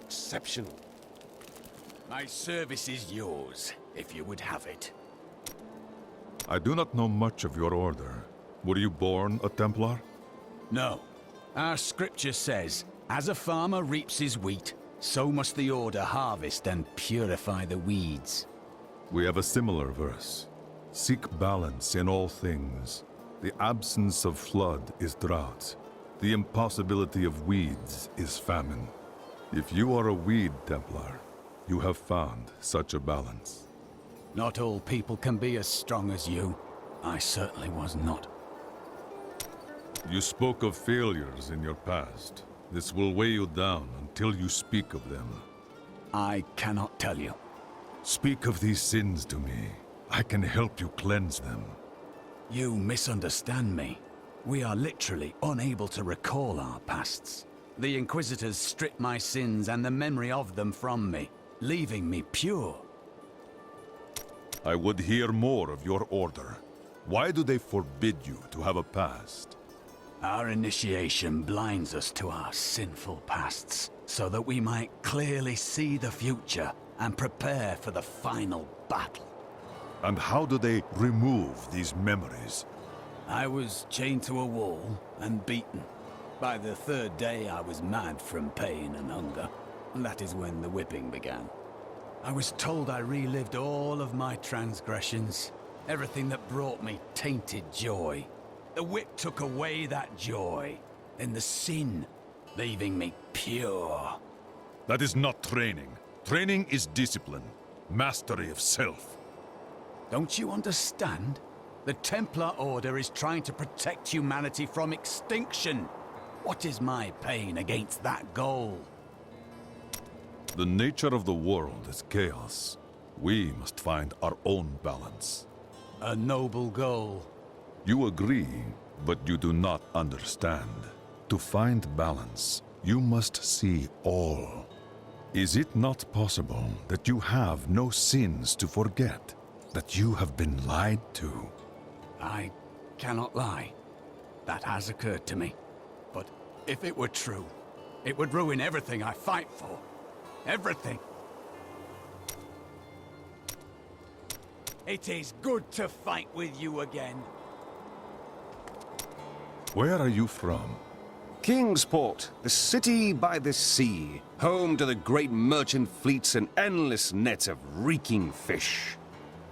exceptional. My service is yours, if you would have it. I do not know much of your order. Were you born a Templar? No. Our scripture says, as a farmer reaps his wheat, so must the Order harvest and purify the weeds. We have a similar verse. Seek balance in all things. The absence of flood is drought. The impossibility of weeds is famine. If you are a weed Templar, you have found such a balance. Not all people can be as strong as you. I certainly was not. You spoke of failures in your past. This will weigh you down until you speak of them. I cannot tell you. Speak of these sins to me. I can help you cleanse them. You misunderstand me. We are literally unable to recall our pasts. The Inquisitors stripped my sins and the memory of them from me, leaving me pure. I would hear more of your order. Why do they forbid you to have a past? Our initiation blinds us to our sinful pasts, so that we might clearly see the future and prepare for the final battle. And how do they remove these memories? I was chained to a wall and beaten. By the third day I was mad from pain and hunger, and that is when the whipping began. I was told I relived all of my transgressions, everything that brought me tainted joy. The whip took away that joy, then the sin, leaving me pure. That is not training. Training is discipline, mastery of self. Don't you understand? The Templar Order is trying to protect humanity from extinction. What is my pain against that goal? The nature of the world is chaos. We must find our own balance. A noble goal. You agree, but you do not understand. To find balance, you must see all. Is it not possible that you have no sins to forget? That you have been lied to? I cannot lie. That has occurred to me. But if it were true, it would ruin everything I fight for. Everything. It is good to fight with you again. Where are you from? Kingsport, the city by the sea, home to the great merchant fleets and endless nets of reeking fish.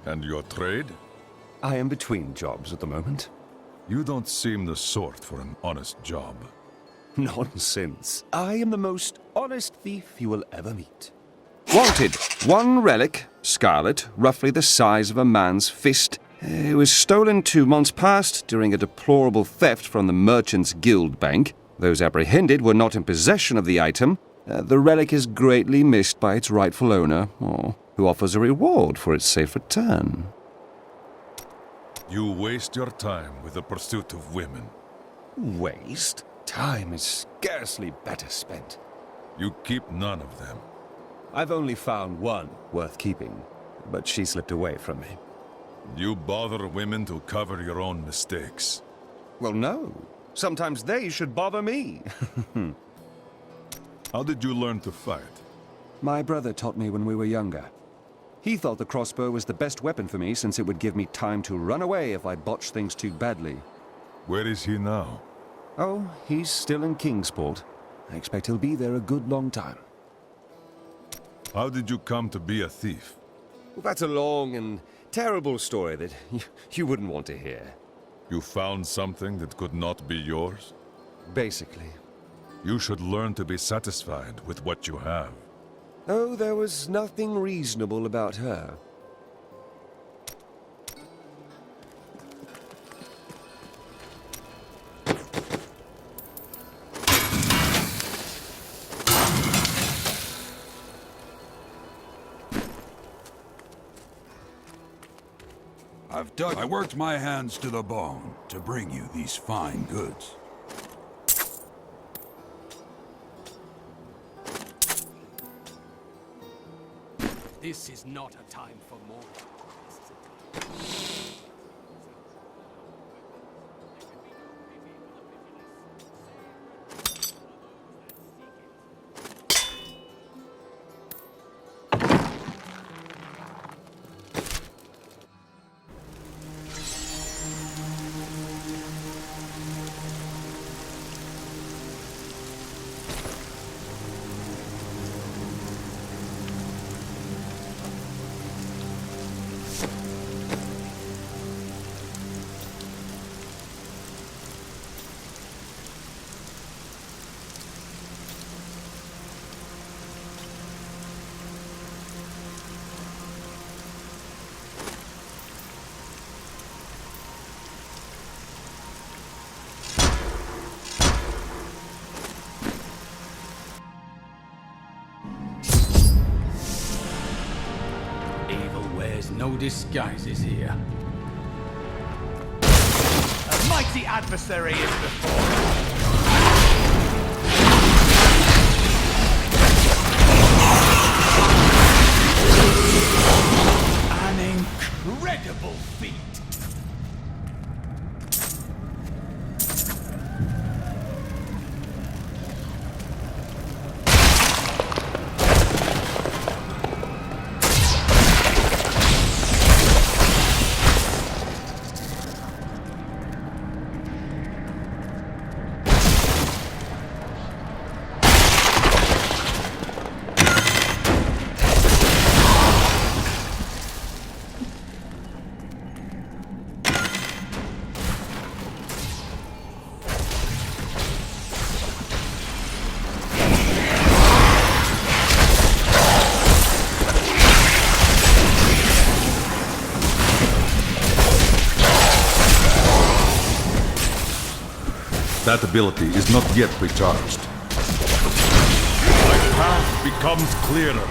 And your trade? I am between jobs at the moment. You don't seem the sort for an honest job. Nonsense. I am the most honest thief you will ever meet. Wanted. One relic, scarlet, roughly the size of a man's fist. It was stolen 2 months past during a deplorable theft from the Merchants Guild Bank. Those apprehended were not in possession of the item. The relic is greatly missed by its rightful owner, who offers a reward for its safe return. You waste your time with the pursuit of women. Waste? Time is scarcely better spent. You keep none of them. I've only found one worth keeping, but she slipped away from me. You bother women to cover your own mistakes. Well, no. Sometimes they should bother me. How did you learn to fight? My brother taught me when we were younger. He thought the crossbow was the best weapon for me since it would give me time to run away if I botched things too badly. Where is he now? Oh, he's still in Kingsport. I expect he'll be there a good long time. How did you come to be a thief? Well, that's a long and terrible story that you wouldn't want to hear. You found something that could not be yours? Basically. You should learn to be satisfied with what you have. Oh, there was nothing reasonable about her. I worked my hands to the bone to bring you these fine goods. This is not a time for mourning. no disguises here. A mighty adversary is before. An incredible feat. That ability is not yet recharged. My path becomes clearer.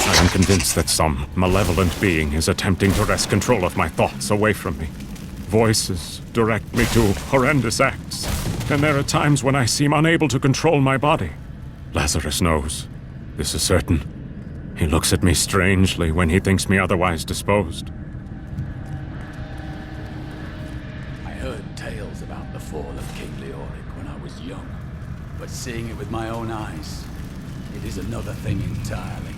I am convinced that some malevolent being is attempting to wrest control of my thoughts away from me. Voices direct me to horrendous acts, and there are times when I seem unable to control my body. Lazarus knows. This is certain. He looks at me strangely when he thinks me otherwise disposed. I heard tales about the fall of King Leoric when I was young, but seeing it with my own eyes, it is another thing entirely.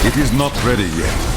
It is not ready yet.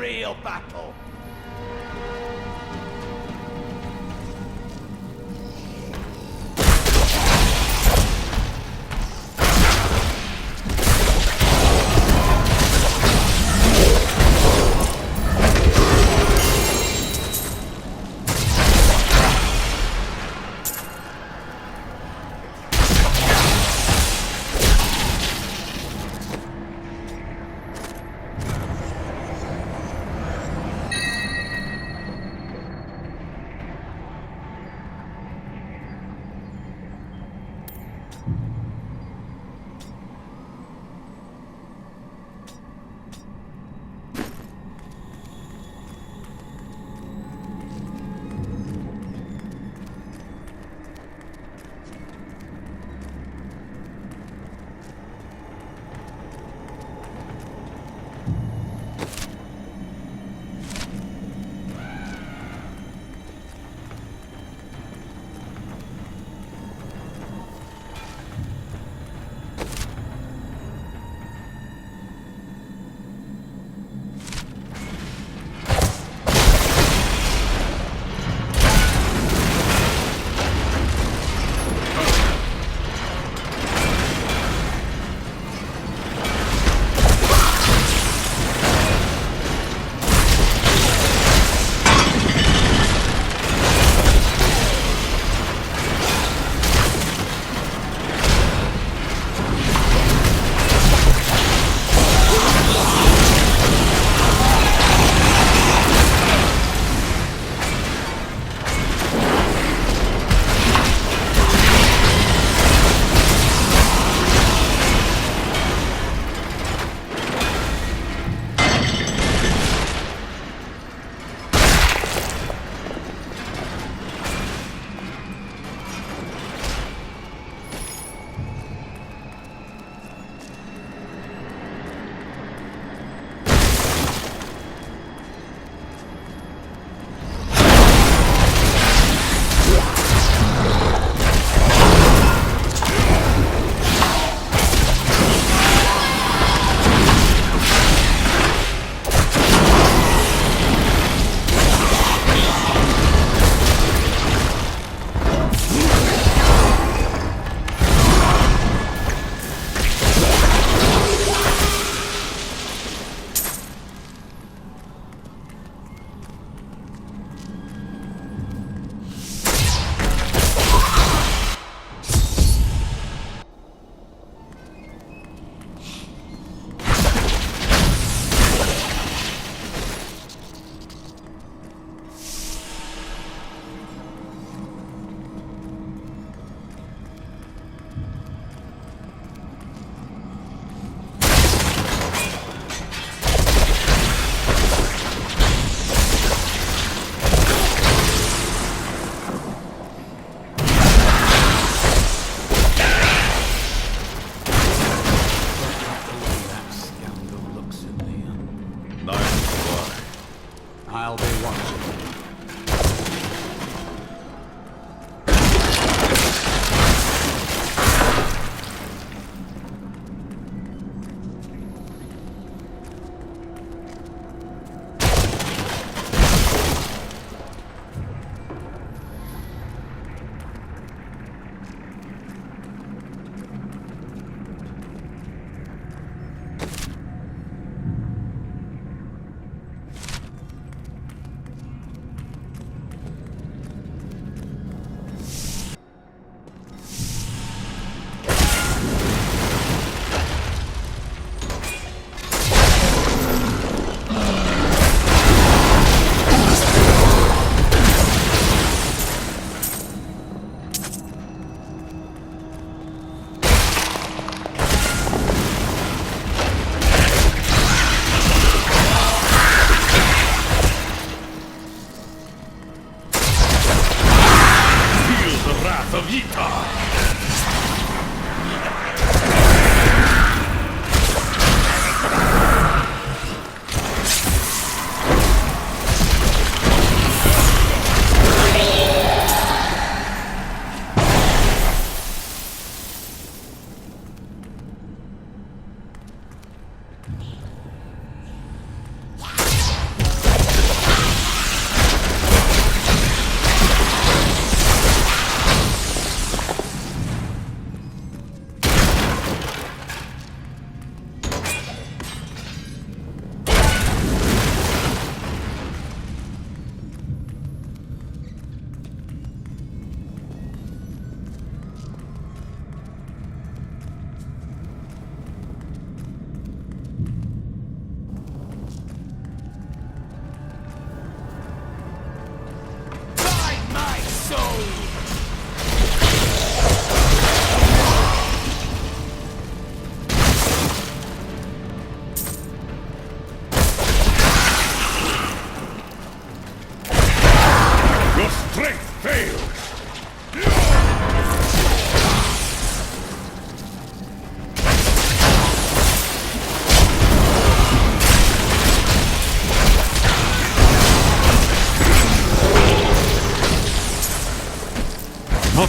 real battle.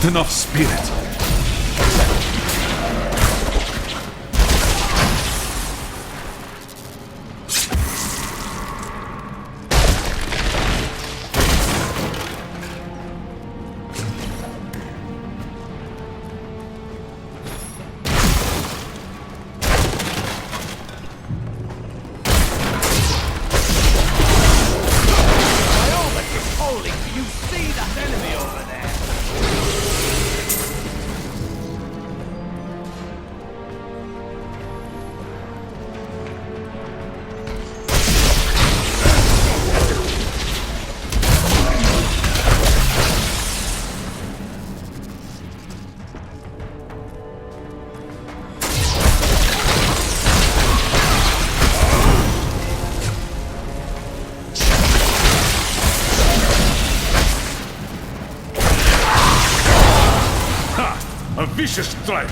Not enough spirit. Holy, do you see that enemy over there? A vicious strike.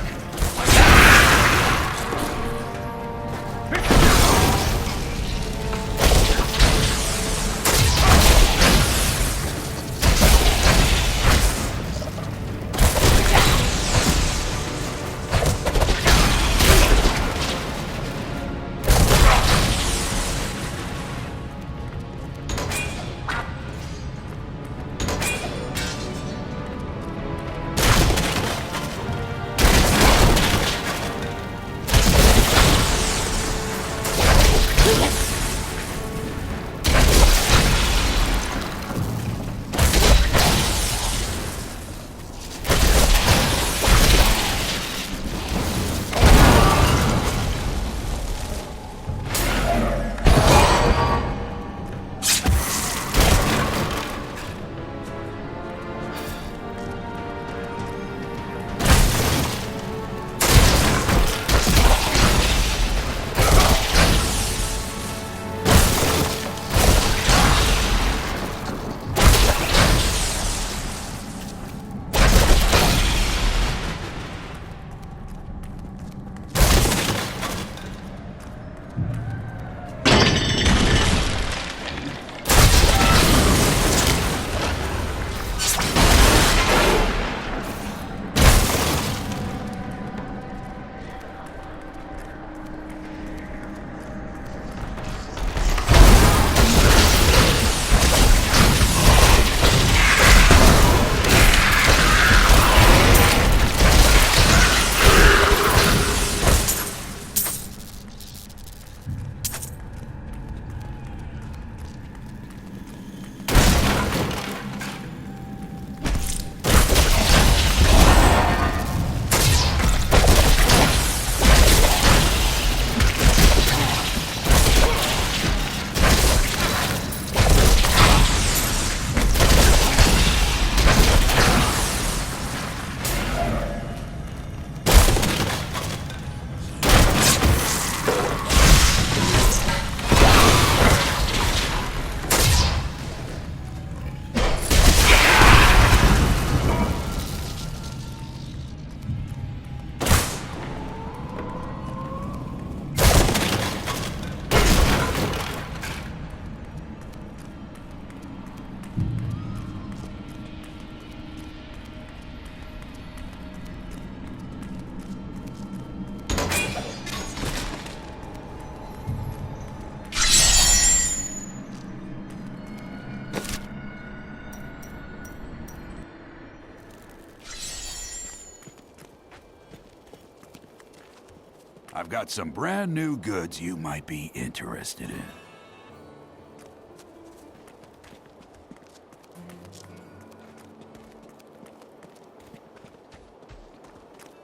I've got some brand new goods you might be interested in.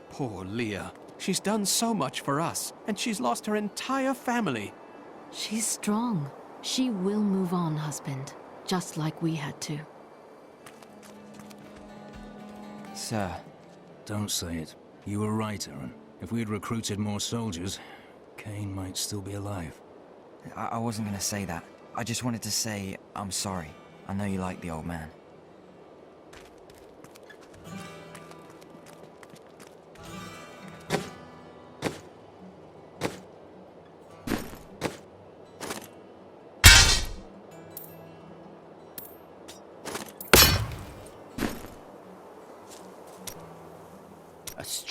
Poor Leah. She's done so much for us, and she's lost her entire family. She's strong. She will move on, husband. Just like we had to. Sir. Don't say it. You were right, Aaron. If we had recruited more soldiers, Kane might still be alive. I wasn't gonna say that. I just wanted to say I'm sorry. I know you like the old man.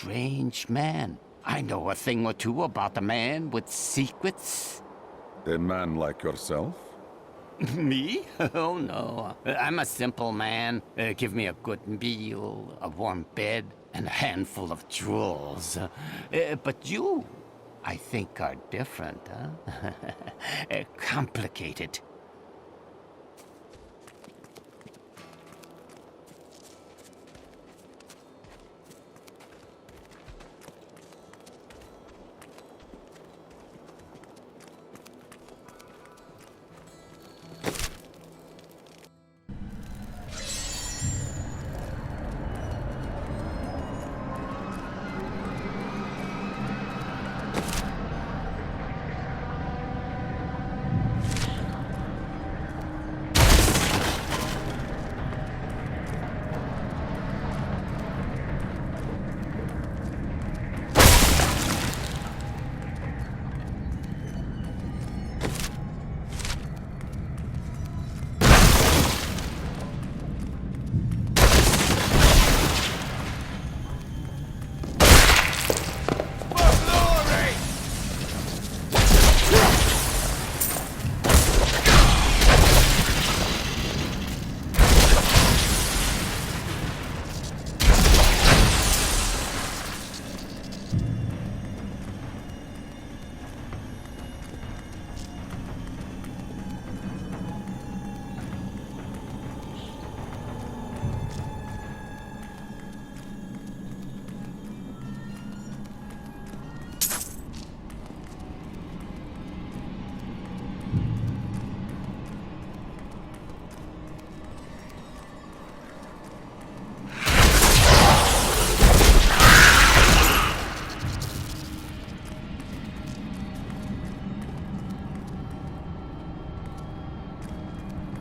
strange man. I know a thing or two about a man with secrets. A man like yourself? Me? Oh no. I'm a simple man. Give me a good meal, a warm bed, and a handful of jewels. But you, I think, are different, huh? Complicated.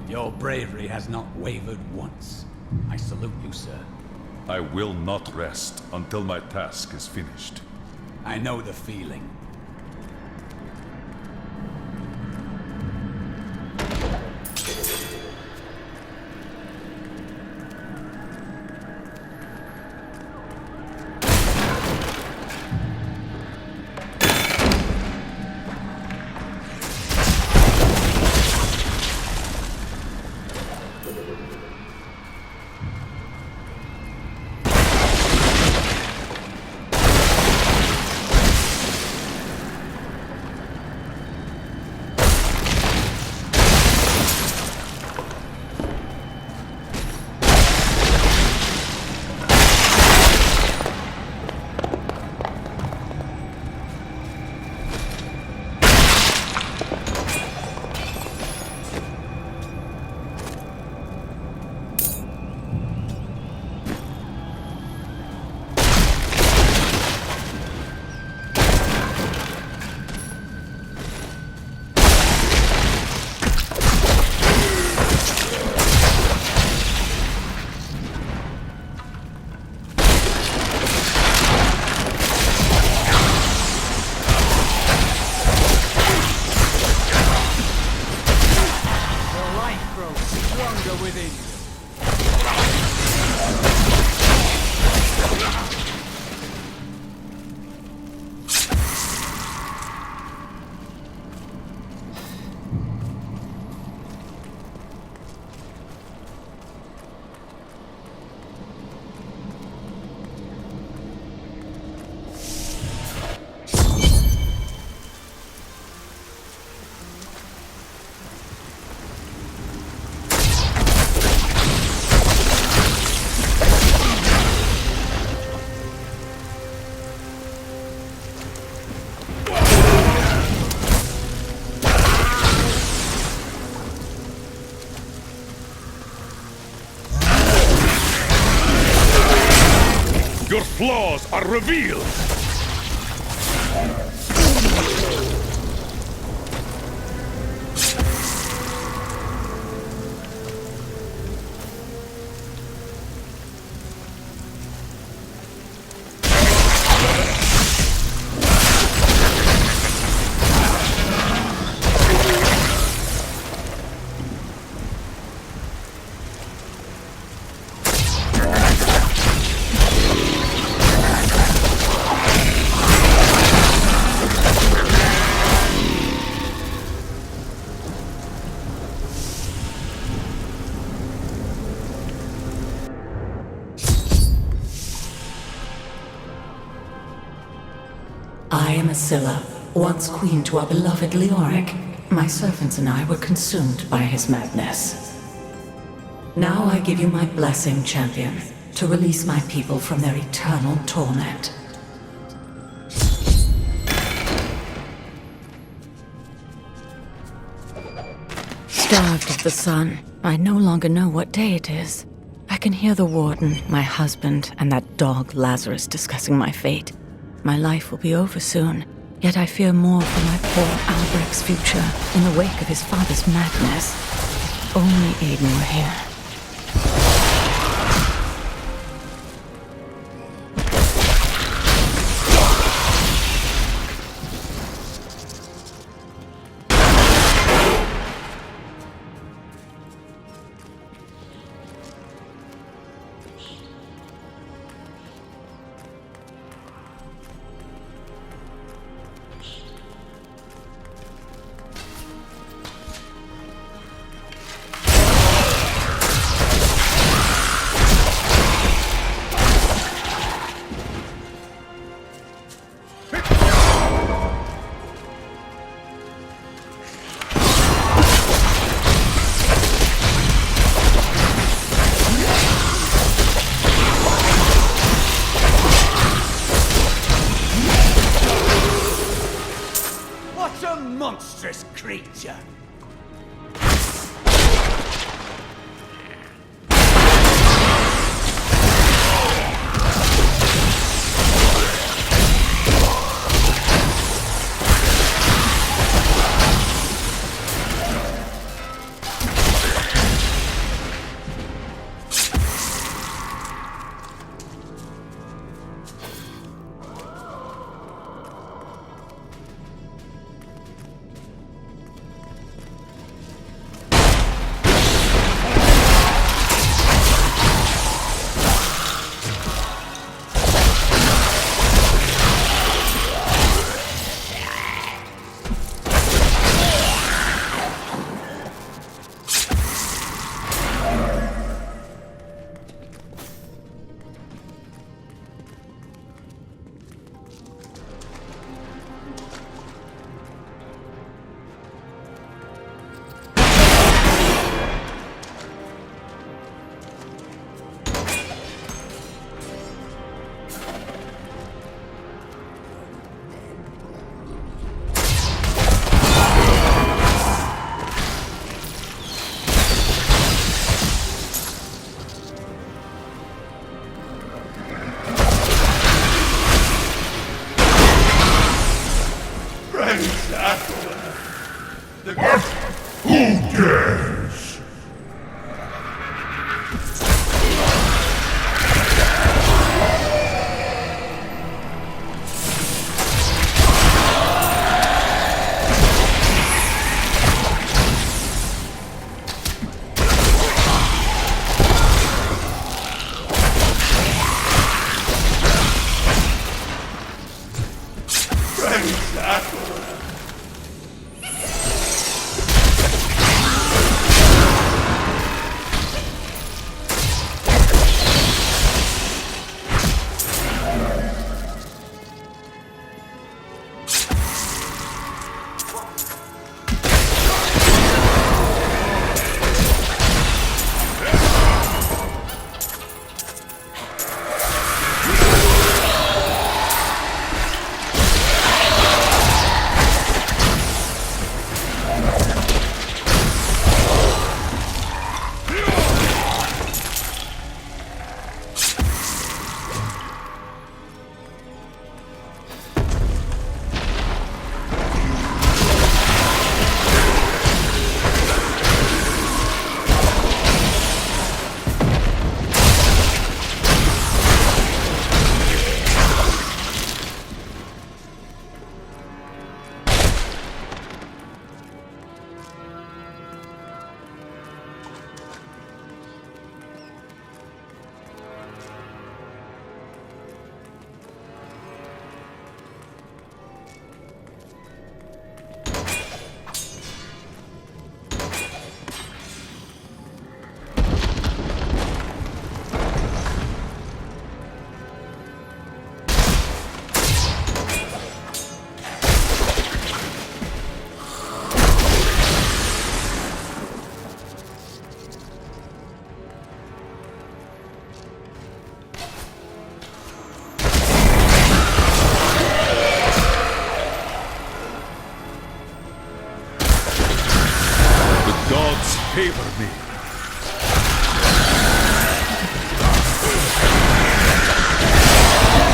Your bravery has not wavered once. I salute you, sir. I will not rest until my task is finished. I know the feeling. Your flaws are revealed! Scylla, once queen to our beloved Leoric. My servants and I were consumed by his madness. Now I give you my blessing, champion, to release my people from their eternal torment. Starved of the sun, I no longer know what day it is. I can hear the warden, my husband, and that dog Lazarus discussing my fate. My life will be over soon, yet I fear more for my poor Albrecht's future in the wake of his father's madness. If only Aiden were here. Monstrous creature! gods favor me.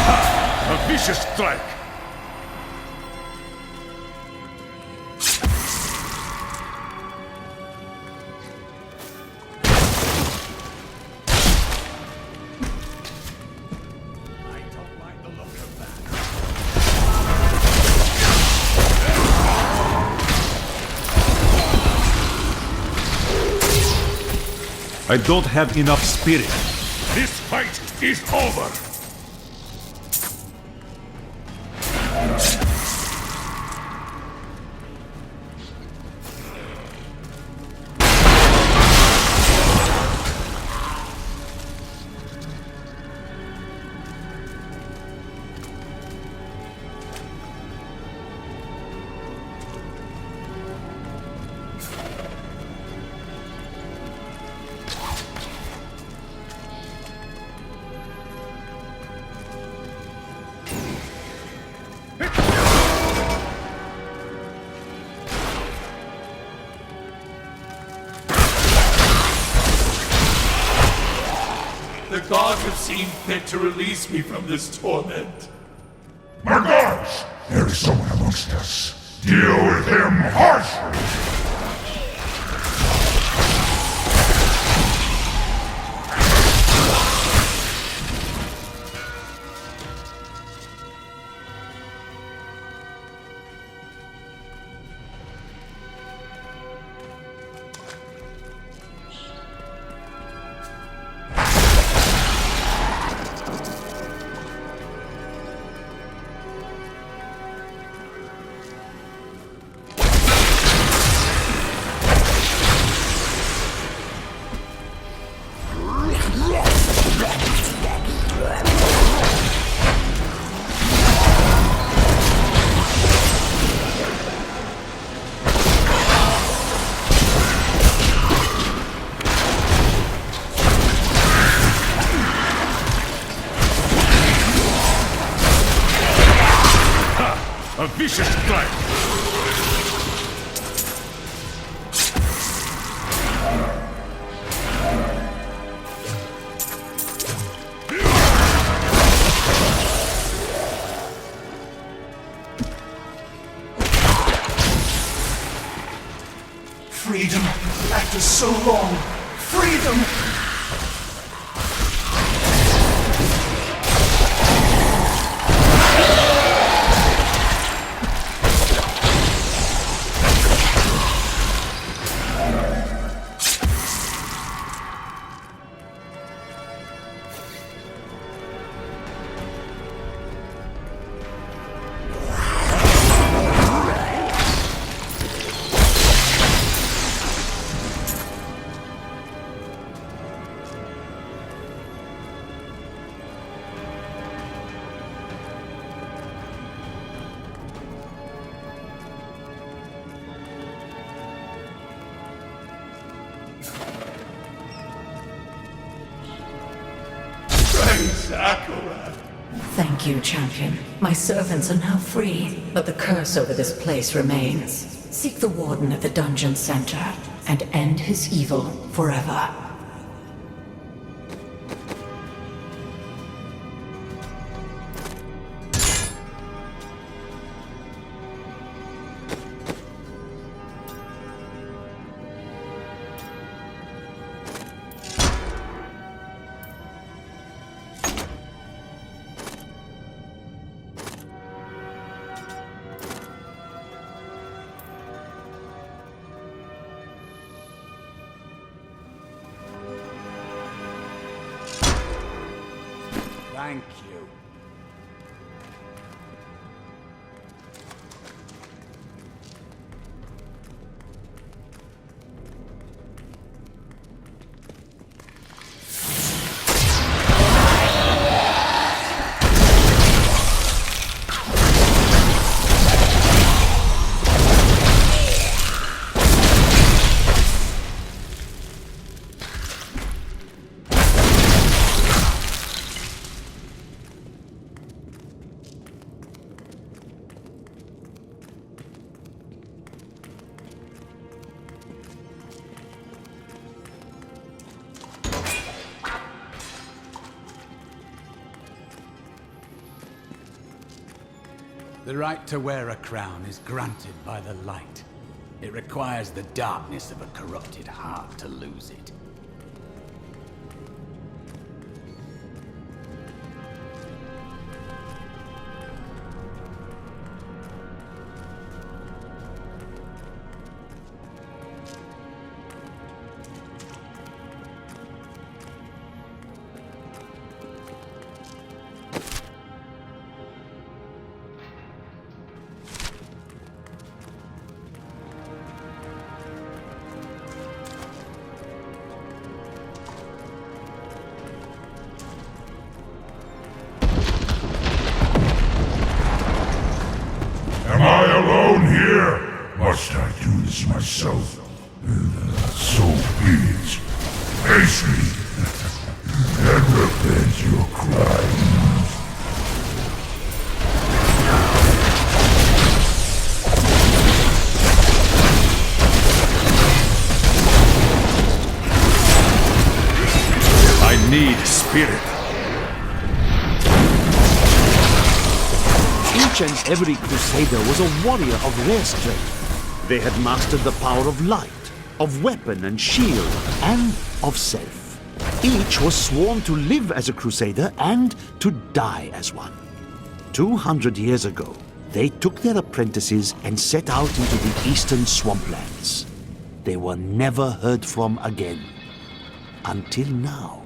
Ha! A vicious strike! I don't have enough spirit. This fight is over! The gods have seen fit to release me from this torment. My gods! There is someone amongst us. Deal with him harshly! A vicious strike! Freedom, after so long. Freedom! Thank you, champion. My servants are now free, but the curse over this place remains. Seek the warden at the dungeon center and end his evil forever. Thank you. The right to wear a crown is granted by the light. It requires the darkness of a corrupted heart to lose it. Am I alone here? Must I do this myself? So be it. Face me, and repent your crimes. I need spirit. Each and every crusader was a warrior of rare strength. They had mastered the power of light, of weapon and shield, and of self. Each was sworn to live as a crusader and to die as one. 200 years ago, they took their apprentices and set out into the eastern swamplands. They were never heard from again. Until now.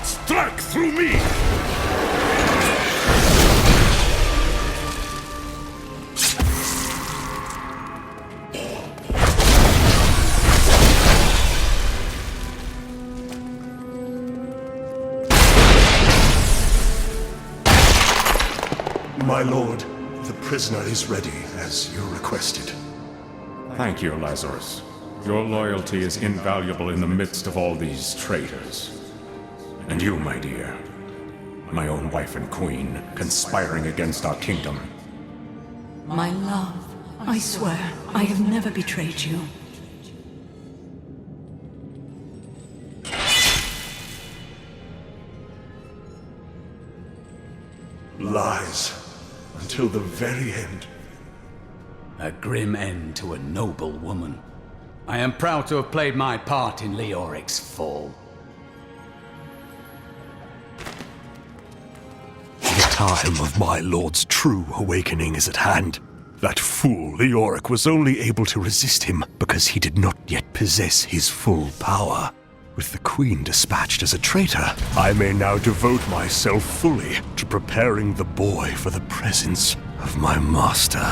Strike through me! My lord, the prisoner is ready, as you requested. Thank you, Lazarus. Your loyalty is invaluable in the midst of all these traitors. And you, my dear, my own wife and queen, conspiring against our kingdom. My love, I swear, I have never betrayed you. Lies. Until the very end. A grim end to a noble woman. I am proud to have played my part in Leoric's fall. The time of my lord's true awakening is at hand. That fool Leoric was only able to resist him because he did not yet possess his full power. With the queen dispatched as a traitor, I may now devote myself fully to preparing the boy for the presence of my master.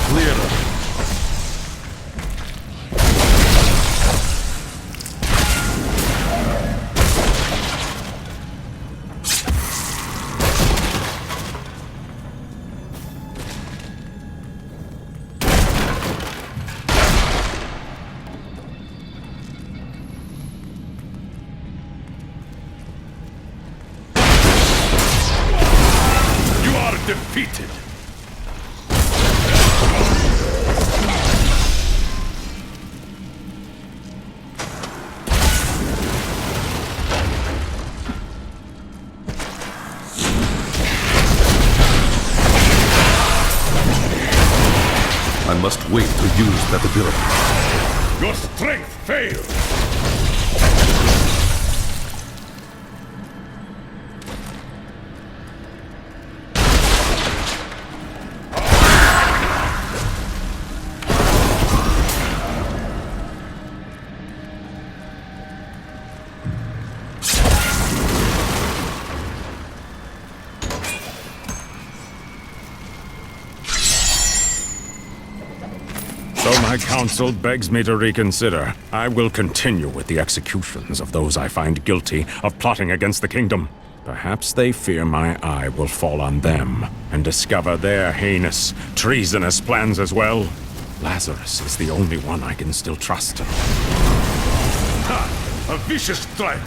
clearer. Defeated. I must wait to use that ability. Your strength fails. Though my counsel begs me to reconsider, I will continue with the executions of those I find guilty of plotting against the kingdom. Perhaps they fear my eye will fall on them and discover their heinous, treasonous plans as well. Lazarus is the only one I can still trust. Ha! A vicious strike!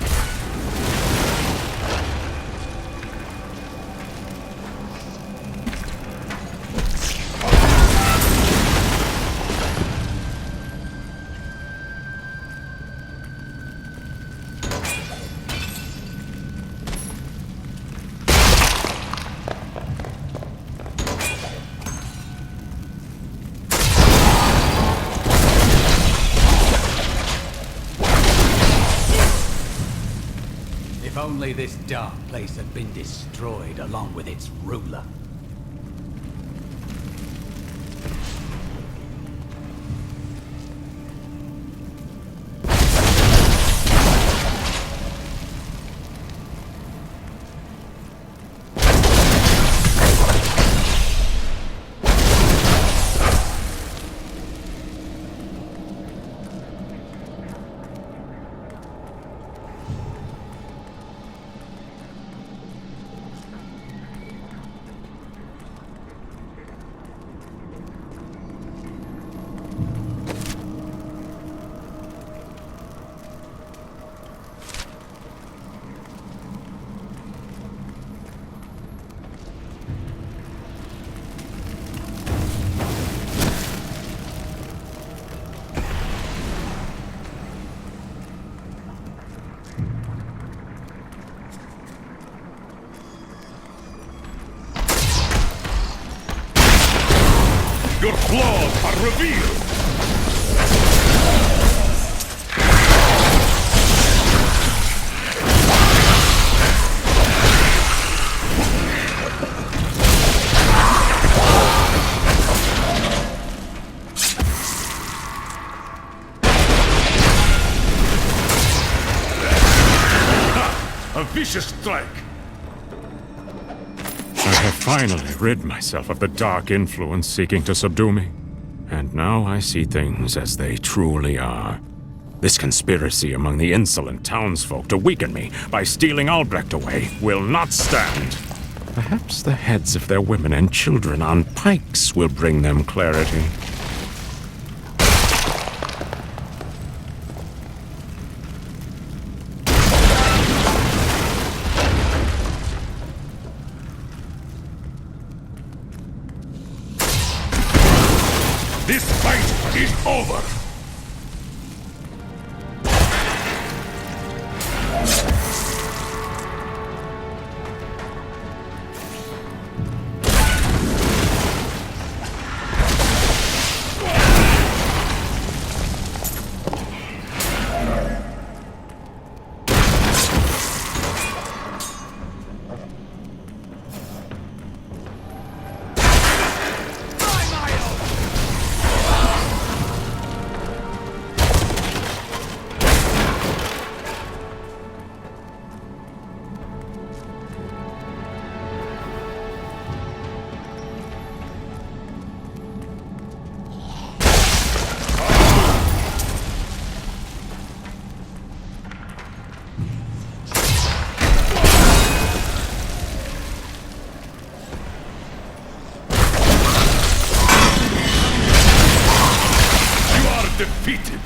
If only this dark place had been destroyed along with its ruler. Your flaws are revealed! Ha! A vicious strike! I have finally rid myself of the dark influence seeking to subdue me. And now I see things as they truly are. This conspiracy among the insolent townsfolk to weaken me by stealing Albrecht away will not stand. Perhaps the heads of their women and children on pikes will bring them clarity. This fight is over! defeated.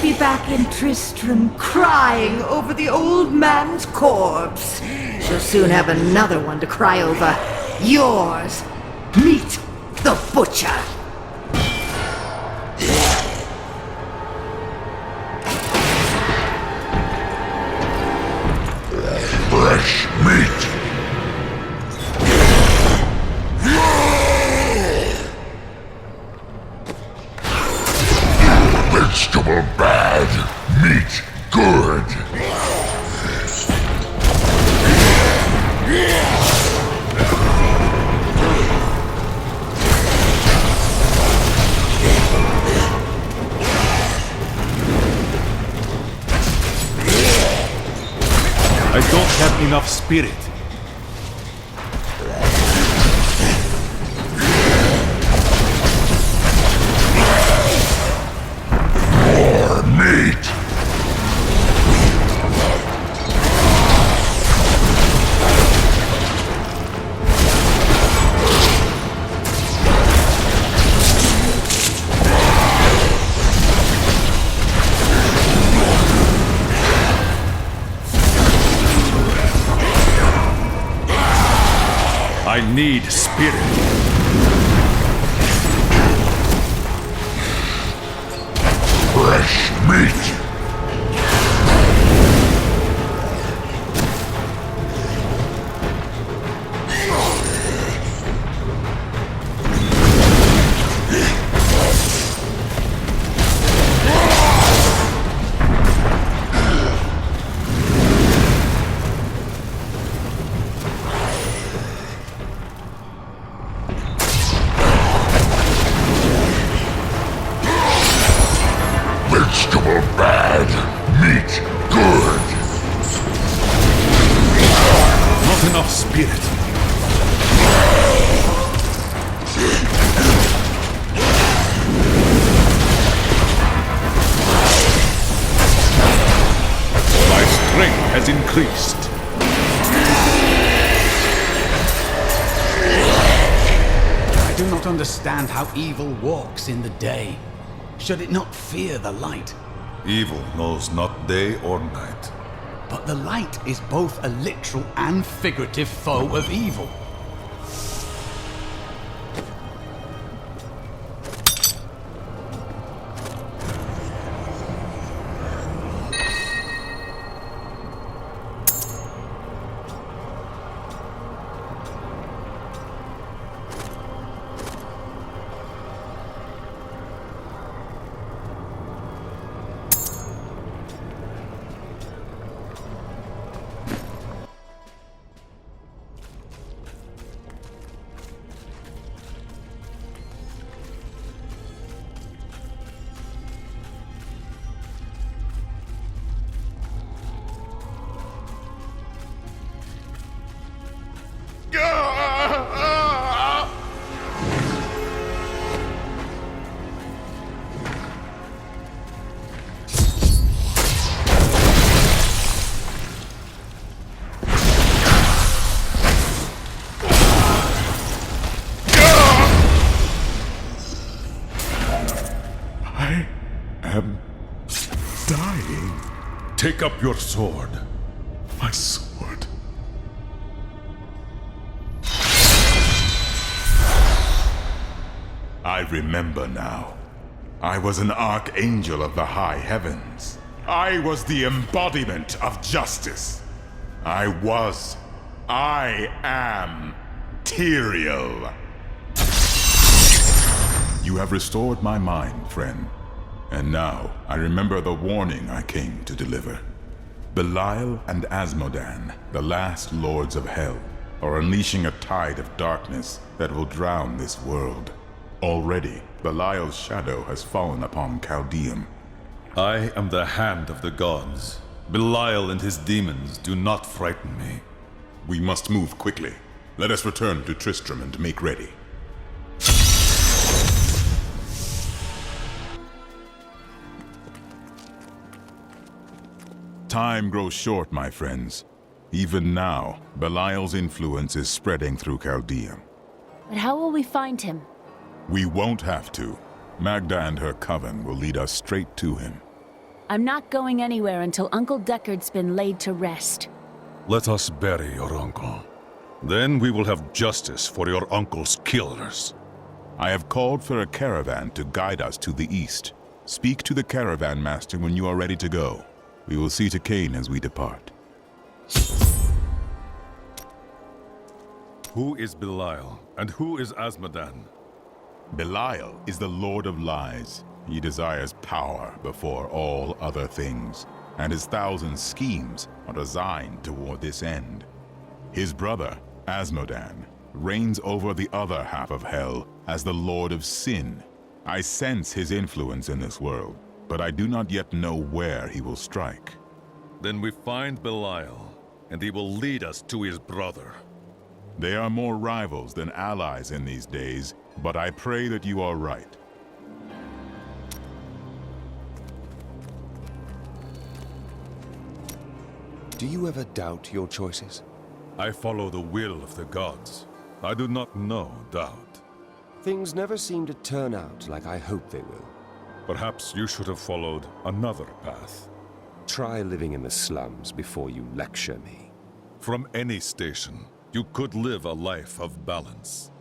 Be back in Tristram crying over the old man's corpse. She'll soon have another one to cry over. Yours. Meet the butcher. Fresh meat. Vegetable bad, meat good. I don't have enough spirit. need spirit. Fresh meat! Vegetable bad, meat good. Not enough spirit. My strength has increased. I do not understand how evil walks in the day. Should it not fear the light? Evil knows not day or night. But the light is both a literal and figurative foe of evil. I am dying. Take up your sword. My sword. I remember now. I was an archangel of the high heavens. I was the embodiment of justice. I am Tyrael. You have restored my mind, friend. And now I remember the warning I came to deliver. Belial and Asmodan, the last lords of hell, are unleashing a tide of darkness that will drown this world. Already, Belial's shadow has fallen upon Chaldeum. I am the hand of the gods. Belial and his demons do not frighten me. We must move quickly. Let us return to Tristram and make ready. Time grows short, my friends. Even now, Belial's influence is spreading through Chaldeum. But how will we find him? We won't have to. Magda and her coven will lead us straight to him. I'm not going anywhere until Uncle Deckard's been laid to rest. Let us bury your uncle. Then we will have justice for your uncle's killers. I have called for a caravan to guide us to the east. Speak to the caravan master when you are ready to go. We will see to Cain as we depart. Who is Belial, and who is Asmodan? Belial is the Lord of Lies. He desires power before all other things, and his 1,000 schemes are designed toward this end. His brother, Asmodan, reigns over the other half of hell as the Lord of Sin. I sense his influence in this world, but I do not yet know where he will strike. Then we find Belial, and he will lead us to his brother. They are more rivals than allies in these days, but I pray that you are right. Do you ever doubt your choices? I follow the will of the gods. I do not know doubt. Things never seem to turn out like I hope they will. Perhaps you should have followed another path. Try living in the slums before you lecture me. From any station, You could live a life of balance.